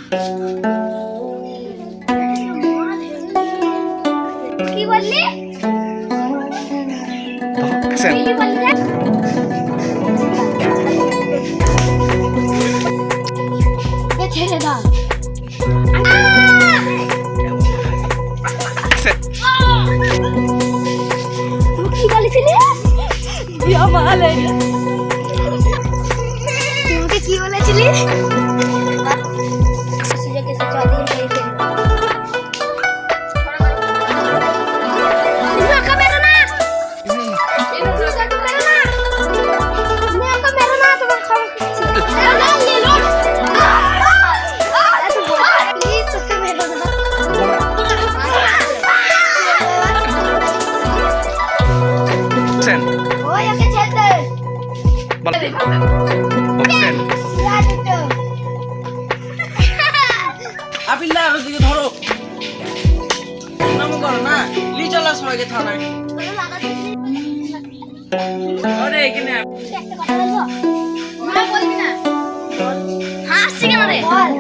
কি বললি? কি বললি? ছেড়ে দাও। তুই কি বলেছিলিস? তুই কি বলেছিলিস? সুযোগ এসে চলে ফেলবো। আপিল্লা আর দিকে ধরো নাম করো না লি চলা সবাইকে থানায় আরে এখানে একটা কথা বলবো? না বলবি না। হাসছি কেন রে? বল।